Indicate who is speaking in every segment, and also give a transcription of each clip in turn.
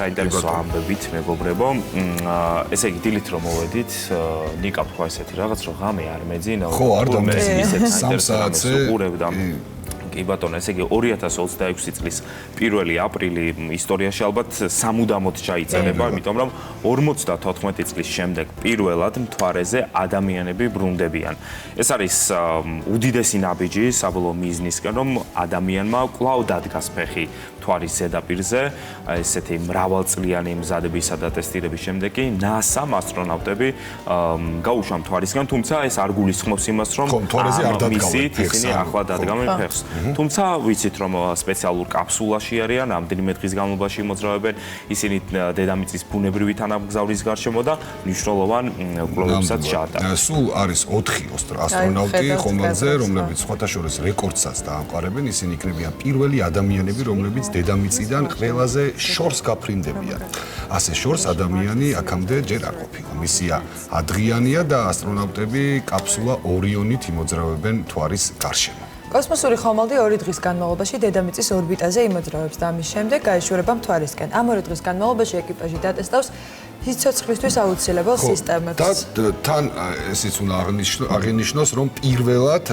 Speaker 1: საინტერესო ამბებით, მეგობრებო. ესე იგი, დილით რომ მოვედით, ნიკა თქვა ესეთი რაღაც, რომ ღამე არ მეძინა.
Speaker 2: ხო, არ დამეძინა.
Speaker 1: 3 საათზე უყურებდა. კი ბატონო, ესე იგი 2026 წლის 1 აპრილი ისტორიაში ალბათ სამუდამოდ ჩაიწერება, იმიტომ რომ 54 წლის შემდეგ პირველად მთვარეზე ადამიანები ბრუნდებიან. ეს არის უდიდესი ნაბიჯი საბოლოო მიზნისკენ, რომ ადამიანმა კვლავ დადგას ფეხი მთვარის ზედაპირზე, ესეთი მრავალწლიანი მზადებისა და ტესტირების შემდეგ კი NASA-მ ასტრონავტები გაუშვა მთვარისგან, თუმცა ეს არ გულისხმობს იმას, რომ მისით ისინი ახლა დადგამენ ფეხს. თუმცა ვიცით რომ სპეციალურ კაფსულაში არიან, რამდენიმე დღის განმავლობაში მოძრაობენ, ისინი დედამიწის ბუნებრივი თანამგზავრის გარშემო და მნიშვნელოვან კვლევებსაც ჩაატარებენ.
Speaker 2: სულ არის 4 ასტრონავტი ხომალდზე, რომლებიც სხვათა შორის რეკორდსაც დაამყარებენ, ისინი იქნებიან პირველი ადამიანები, რომლებიც დედამიწიდან ყველაზე შორს გაფრინდებიან. ასე შორს ადამიანი აქამდე ჯერ არ ყოფილა. მისია ადრიანია და ასტრონავტები კაფსულა ორიონით იმოძრავებენ მთვარის გარშემო.
Speaker 3: კოსმოსური ხომალდი 2 დღის განმავლობაში დედამიწის ორბიტაზე იმოძრავებს და ამის შემდეგ გაეშურება მთვარისკენ. ამ 2 დღის განმავლობაში ეკიპაჟი დატესტავს სიცოცხლისთვის აუცილებელ სისტემებს.
Speaker 2: და თან ესეც უნდა აღინიშნოს, რომ პირველად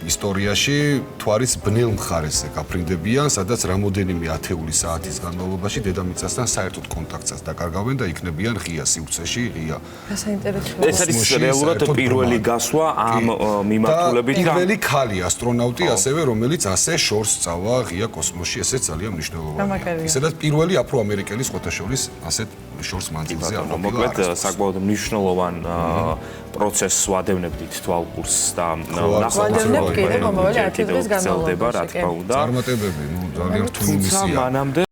Speaker 2: ისტორიაში მთვარის ბნელ მხარეზე გაფრინდებიან, სადაც რამოდენიმე ათეული საათის განმავლობაში დედამიწასთან საერთოდ კონტაქტსაც დაკარგავენ და იქნებიან ღია სივრცეში, ღია.
Speaker 3: საინტერესოა.
Speaker 1: ეს არის რეალურად პირველი გასვლა ამ მიმართულებით
Speaker 2: და პირველი ქალი ასტრონავტი ასევე, რომელიც ასე შორს წავა ღია კოსმოსში, ესეც ძალიან მნიშვნელოვანია. ისედაც პირველი აფრო-ამერიკელი სხვათა შორის ასეთ შორს მანძილზე არ ყოფილა.
Speaker 1: მოკლედ საკმაოდ მნიშვნელოვან პროცესს ვადევნებდით თვალყურს და
Speaker 3: ნახავთ კიდევ მომავალი 10 დღის განმავლობაში.
Speaker 1: რა თქმა უნდა.
Speaker 2: წარმატებები, ძალიან რთული მისია.
Speaker 1: მანამდე